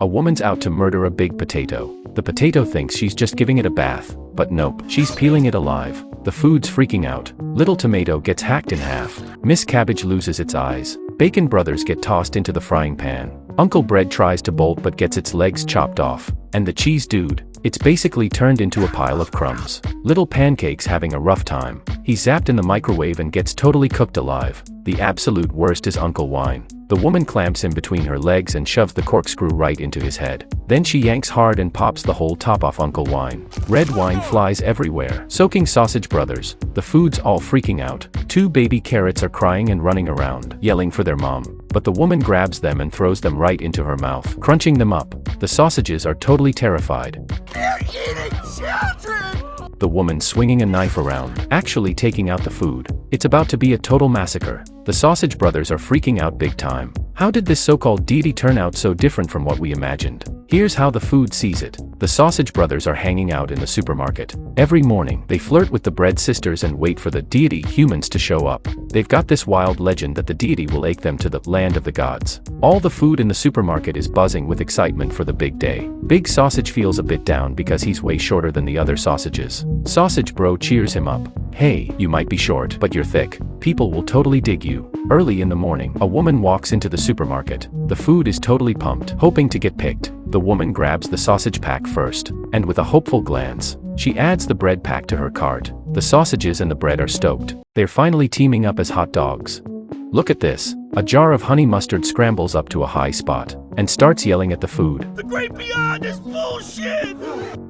A woman's out to murder a big potato. The potato thinks she's just giving it a bath, but nope, she's peeling it alive. The food's freaking out. Little tomato gets hacked in half. Miss Cabbage loses its eyes. Bacon brothers get tossed into the frying pan. Uncle Bread tries to bolt but gets its legs chopped off. And the cheese dude, it's basically turned into a pile of crumbs. Little Pancake's having a rough time. He's zapped in the microwave and gets totally cooked alive. The absolute worst is Uncle Wine. The woman clamps him between her legs and shoves the corkscrew right into his head. Then she yanks hard and pops the whole top off Uncle Wine. Red wine flies everywhere, soaking Sausage Brothers. The food's all freaking out. Two baby carrots are crying and running around, yelling for their mom. But the woman grabs them and throws them right into her mouth, crunching them up. The sausages are totally terrified. They're eating children! The woman swinging a knife around, actually taking out the food. It's about to be a total massacre. The Sausage Brothers are freaking out big time. How did this so-called deity turn out so different from what we imagined? Here's how the food sees it. The Sausage Brothers are hanging out in the supermarket. Every morning, they flirt with the Bread Sisters and wait for the deity humans to show up. They've got this wild legend that the deity will take them to the land of the gods. All the food in the supermarket is buzzing with excitement for the big day. Big Sausage feels a bit down because he's way shorter than the other sausages. Sausage Bro cheers him up. Hey, you might be short, but you're thick. People will totally dig you. Early in the morning, a woman walks into the supermarket. The food is totally pumped, hoping to get picked. The woman grabs the sausage pack first, and with a hopeful glance, she adds the bread pack to her cart. The sausages and the bread are stoked. They're finally teaming up as hot dogs. Look at this. A jar of honey mustard scrambles up to a high spot and starts yelling at the food. The great beyond is bullshit!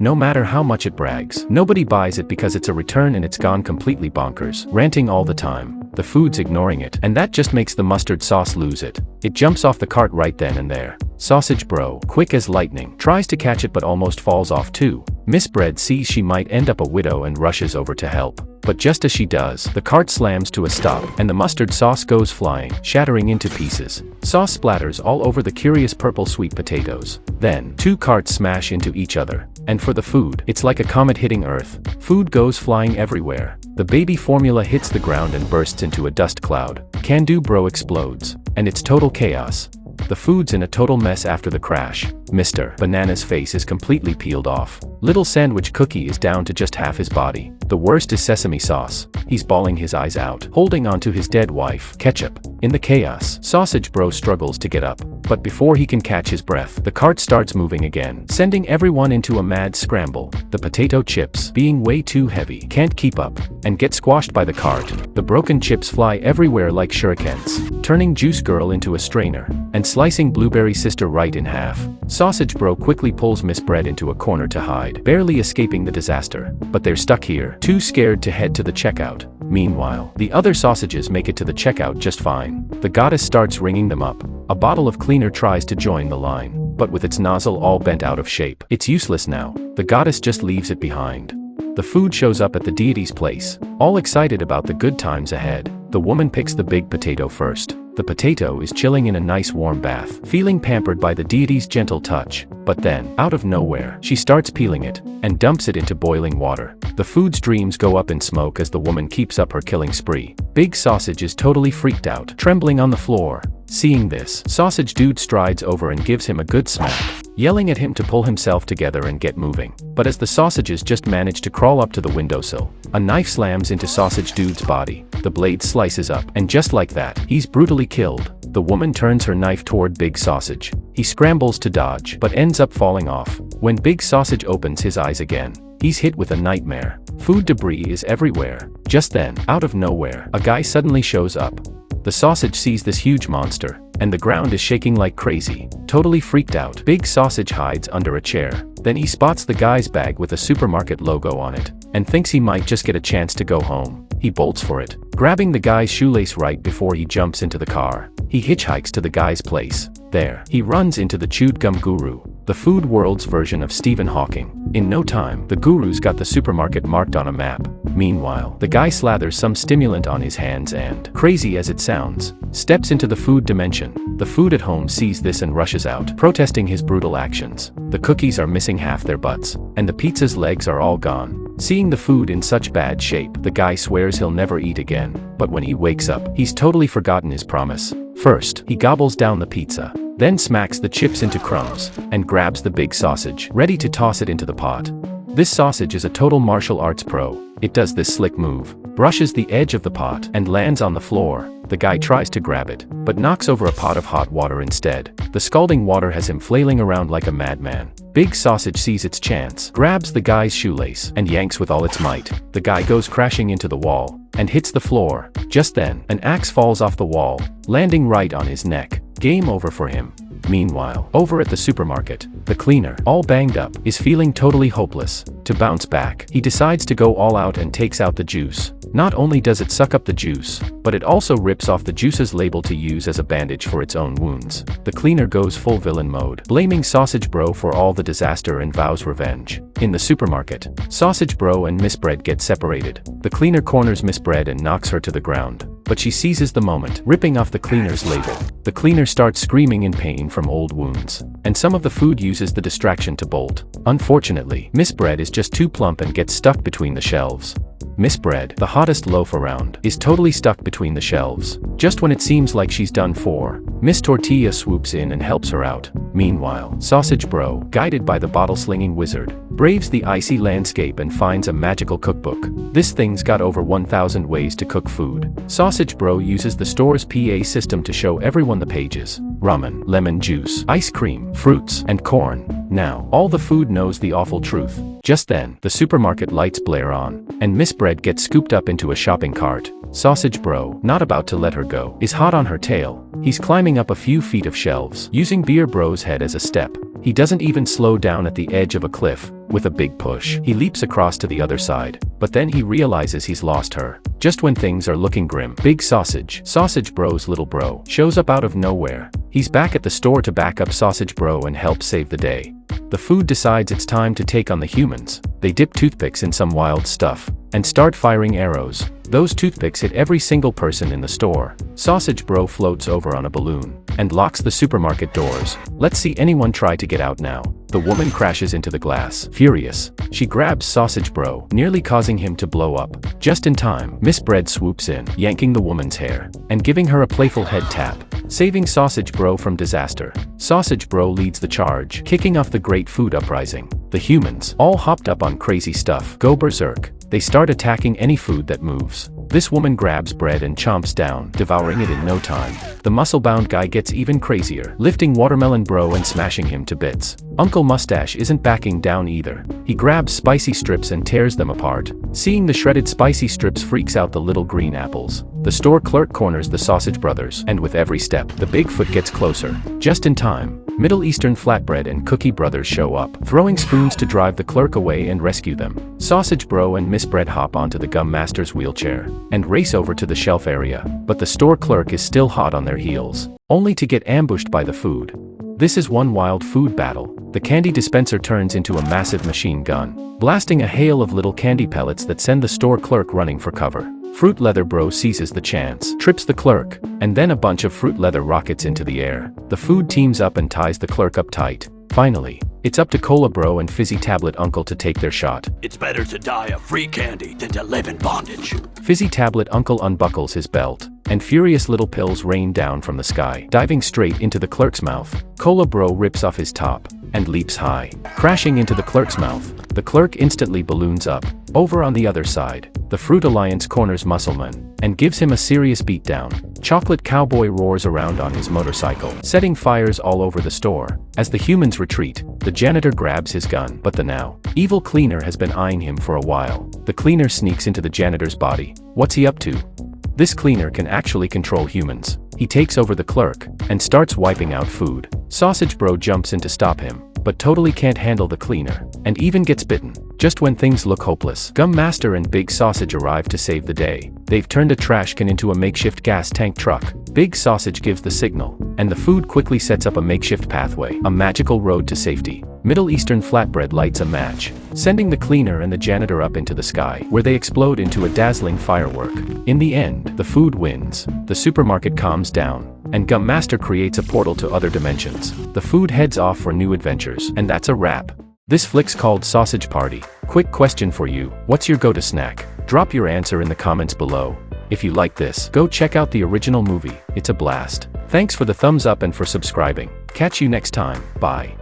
No matter how much it brags, nobody buys it because it's a return and it's gone completely bonkers, ranting all the time. The food's ignoring it, and that just makes the mustard sauce lose it. It jumps off the cart right then and there. Sausage Bro, quick as lightning, tries to catch it but almost falls off too. Miss Bread sees she might end up a widow and rushes over to help. But just as she does, the cart slams to a stop, and the mustard sauce goes flying, shattering into pieces. Sauce splatters all over the curious purple sweet potatoes. Then, two carts smash into each other. And for the food, it's like a comet hitting Earth. Food goes flying everywhere. The baby formula hits the ground and bursts into a dust cloud. Can-Do Bro explodes. And it's total chaos. The food's in a total mess after the crash. Mr. Banana's face is completely peeled off. Little Sandwich Cookie is down to just half his body. The worst is Sesame Sauce. He's bawling his eyes out, holding onto his dead wife, Ketchup. In the chaos, Sausage Bro struggles to get up. But before he can catch his breath, the cart starts moving again, sending everyone into a mad scramble. The potato chips, being way too heavy, can't keep up, and get squashed by the cart. The broken chips fly everywhere like shurikens, turning Juice Girl into a strainer, and slicing Blueberry Sister right in half. Sausage Bro quickly pulls Miss Bread into a corner to hide, barely escaping the disaster. But they're stuck here, too scared to head to the checkout. Meanwhile, the other sausages make it to the checkout just fine. The goddess starts ringing them up. A bottle of cleaner tries to join the line, but with its nozzle all bent out of shape, it's useless now. The goddess just leaves it behind. The food shows up at the deity's place, all excited about the good times ahead. The woman picks the big potato first. The potato is chilling in a nice warm bath, feeling pampered by the deity's gentle touch. But then, out of nowhere, she starts peeling it, and dumps it into boiling water. The food's dreams go up in smoke as the woman keeps up her killing spree. Big Sausage is totally freaked out, trembling on the floor. Seeing this, Sausage Dude strides over and gives him a good smack, yelling at him to pull himself together and get moving. But as the sausages just manage to crawl up to the windowsill, a knife slams into Sausage Dude's body. The blade slices up, and just like that, he's brutally killed. The woman turns her knife toward Big Sausage. He scrambles to dodge, but ends up falling off. When Big Sausage opens his eyes again, he's hit with a nightmare. Food debris is everywhere. Just then, out of nowhere, a guy suddenly shows up. The sausage sees this huge monster, and the ground is shaking like crazy. Totally freaked out, Big Sausage hides under a chair. Then he spots the guy's bag with a supermarket logo on it, and thinks he might just get a chance to go home. He bolts for it, grabbing the guy's shoelace right before he jumps into the car. He hitchhikes to the guy's place. There, he runs into the Chewed Gum Guru, the food world's version of Stephen Hawking. In no time, the guru's got the supermarket marked on a map. Meanwhile, the guy slathers some stimulant on his hands and, crazy as it sounds, steps into the food dimension. The food at home sees this and rushes out, protesting his brutal actions. The cookies are missing half their butts, and the pizza's legs are all gone. Seeing the food in such bad shape, the guy swears he'll never eat again. But when he wakes up, he's totally forgotten his promise. First, he gobbles down the pizza, then smacks the chips into crumbs, and grabs the big sausage, ready to toss it into the pot. This sausage is a total martial arts pro. It does this slick move, brushes the edge of the pot, and lands on the floor. The guy tries to grab it, but knocks over a pot of hot water instead. The scalding water has him flailing around like a madman. Big Sausage sees its chance, grabs the guy's shoelace, and yanks with all its might. The guy goes crashing into the wall, and hits the floor. Just then, an axe falls off the wall, landing right on his neck. Game over for him. Meanwhile, over at the supermarket, the cleaner, all banged up, is feeling totally hopeless. To bounce back, he decides to go all out and takes out the juice. Not only does it suck up the juice, but it also rips off the juice's label to use as a bandage for its own wounds. The cleaner goes full villain mode, blaming Sausage Bro for all the disaster and vows revenge. In the supermarket, Sausage Bro and Miss Bread get separated. The cleaner corners Miss Bread and knocks her to the ground, but she seizes the moment, ripping off the cleaner's label. The cleaner starts screaming in pain from old wounds, and some of the food uses the distraction to bolt. Unfortunately, Miss Bread is just too plump and gets stuck between the shelves. Miss Bread, the hottest loaf around, is totally stuck between the shelves. Just when it seems like she's done for, Miss Tortilla swoops in and helps her out. Meanwhile, Sausage Bro, guided by the bottle-slinging wizard, braves the icy landscape and finds a magical cookbook. This thing's got over 1,000 ways to cook food. Sausage Bro uses the store's PA system to show everyone the pages. Ramen, lemon juice, ice cream, fruits, and corn. Now, all the food knows the awful truth. Just then, the supermarket lights blare on, and Miss Bread gets scooped up into a shopping cart. Sausage Bro, not about to let her go, is hot on her tail. He's climbing up a few feet of shelves, using Beer Bro's head as a step. He doesn't even slow down at the edge of a cliff. With a big push, he leaps across to the other side, but then he realizes he's lost her. Just when things are looking grim, Big Sausage Bro's little bro, shows up out of nowhere. He's back at the store to back up Sausage Bro and help save the day. The food decides it's time to take on the humans. They dip toothpicks in some wild stuff, and start firing arrows. Those toothpicks hit every single person in the store. Sausage Bro floats over on a balloon, and locks the supermarket doors. Let's see anyone try to get out now. The woman crashes into the glass. Furious, she grabs Sausage Bro, nearly causing him to blow up. Just in time, Miss Bread swoops in, yanking the woman's hair, and giving her a playful head tap, saving Sausage Bro from disaster. Sausage Bro leads the charge, kicking off the Great Food Uprising. The humans, all hopped up on crazy stuff, go berserk. They start attacking any food that moves. This woman grabs Bread and chomps down, devouring it in no time. The muscle-bound guy gets even crazier, lifting Watermelon Bro and smashing him to bits. Uncle Mustache isn't backing down either. He grabs spicy strips and tears them apart. Seeing the shredded spicy strips freaks out the little green apples. The store clerk corners the Sausage Brothers, and with every step, the Bigfoot gets closer. Just in time, Middle Eastern Flatbread and Cookie Brothers show up, throwing spoons to drive the clerk away and rescue them. Sausage Bro and Miss Bread hop onto the Gum Master's wheelchair, and race over to the shelf area, but the store clerk is still hot on their heels, only to get ambushed by the food. This is one wild food battle. The candy dispenser turns into a massive machine gun, blasting a hail of little candy pellets that send the store clerk running for cover. Fruit Leather Bro seizes the chance, trips the clerk, and then a bunch of Fruit Leather rockets into the air. The food teams up and ties the clerk up tight. Finally, it's up to Cola Bro and Fizzy Tablet Uncle to take their shot. It's better to die of free candy than to live in bondage. Fizzy Tablet Uncle unbuckles his belt, and furious little pills rain down from the sky, diving straight into the clerk's mouth. Cola Bro rips off his top, and leaps high, crashing into the clerk's mouth. The clerk instantly balloons up. Over on the other side, the Fruit Alliance corners Muscleman, and gives him a serious beatdown. Chocolate Cowboy roars around on his motorcycle, setting fires all over the store. As the humans retreat, the janitor grabs his gun, but the now evil cleaner has been eyeing him for a while. The cleaner sneaks into the janitor's body. What's he up to? This cleaner can actually control humans. He takes over the clerk, and starts wiping out food. Sausage Bro jumps in to stop him, but totally can't handle the cleaner, and even gets bitten. Just when things look hopeless, Gum Master and Big Sausage arrive to save the day. They've turned a trash can into a makeshift gas tank truck. Big Sausage gives the signal, and the food quickly sets up a makeshift pathway, a magical road to safety. Middle Eastern Flatbread lights a match, sending the cleaner and the janitor up into the sky, where they explode into a dazzling firework. In the end, the food wins. The supermarket calms down, and Gum Master creates a portal to other dimensions. The food heads off for new adventures, and that's a wrap. This flick's called Sausage Party. Quick question for you, what's your go-to snack? Drop your answer in the comments below. If you like this, go check out the original movie, it's a blast. Thanks for the thumbs up and for subscribing. Catch you next time, bye.